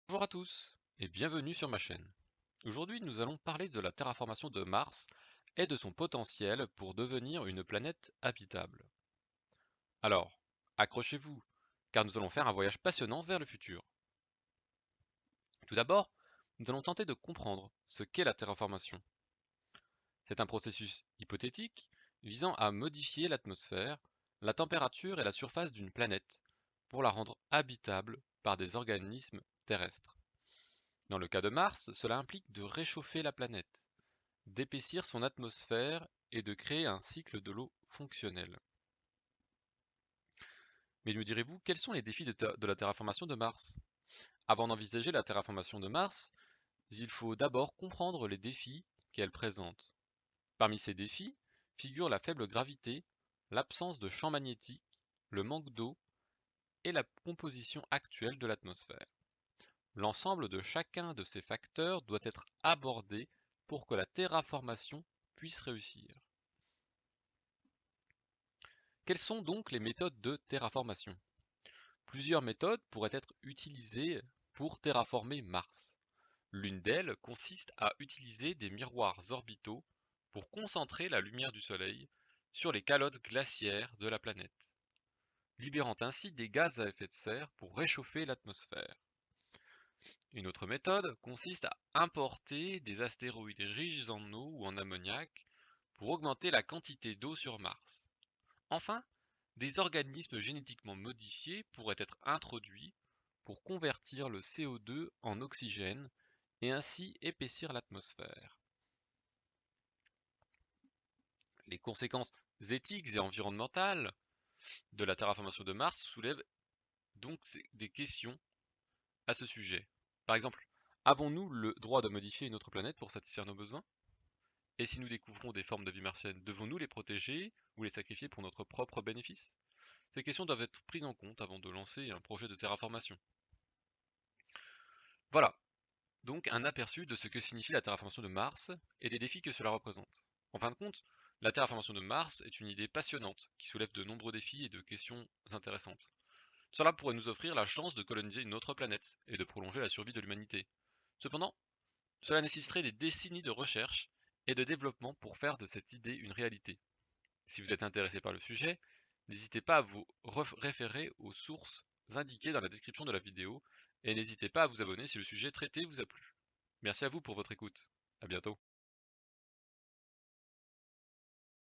Bonjour à tous et bienvenue sur ma chaîne. Aujourd'hui nous allons parler de la terraformation de Mars et de son potentiel pour devenir une planète habitable. Alors, accrochez-vous, car nous allons faire un voyage passionnant vers le futur. Tout d'abord, nous allons tenter de comprendre ce qu'est la terraformation. C'est un processus hypothétique visant à modifier l'atmosphère, la température et la surface d'une planète pour la rendre habitable par des organismes terrestres. Dans le cas de Mars, cela implique de réchauffer la planète, d'épaissir son atmosphère et de créer un cycle de l'eau fonctionnel. Mais me direz-vous, quels sont les défis de la terraformation de Mars? Avant d'envisager la terraformation de Mars, il faut d'abord comprendre les défis qu'elle présente. Parmi ces défis figurent la faible gravité, l'absence de champ magnétique, le manque d'eau et la composition actuelle de l'atmosphère. L'ensemble de chacun de ces facteurs doit être abordé pour que la terraformation puisse réussir. Quelles sont donc les méthodes de terraformation? Plusieurs méthodes pourraient être utilisées pour terraformer Mars. L'une d'elles consiste à utiliser des miroirs orbitaux pour concentrer la lumière du Soleil sur les calottes glaciaires de la planète, libérant ainsi des gaz à effet de serre pour réchauffer l'atmosphère. Une autre méthode consiste à importer des astéroïdes riches en eau ou en ammoniac pour augmenter la quantité d'eau sur Mars. Enfin, des organismes génétiquement modifiés pourraient être introduits pour convertir le CO2 en oxygène et ainsi épaissir l'atmosphère. Les conséquences éthiques et environnementales de la terraformation de Mars soulèvent donc des questions à ce sujet. Par exemple, avons-nous le droit de modifier une autre planète pour satisfaire nos besoins? Et si nous découvrons des formes de vie martienne, devons-nous les protéger ou les sacrifier pour notre propre bénéfice? Ces questions doivent être prises en compte avant de lancer un projet de terraformation. Voilà, donc un aperçu de ce que signifie la terraformation de Mars et des défis que cela représente. En fin de compte, la terraformation de Mars est une idée passionnante qui soulève de nombreux défis et de questions intéressantes. Cela pourrait nous offrir la chance de coloniser une autre planète et de prolonger la survie de l'humanité. Cependant, cela nécessiterait des décennies de recherche et de développement pour faire de cette idée une réalité. Si vous êtes intéressé par le sujet, n'hésitez pas à vous référer aux sources indiquées dans la description de la vidéo et n'hésitez pas à vous abonner si le sujet traité vous a plu. Merci à vous pour votre écoute. À bientôt.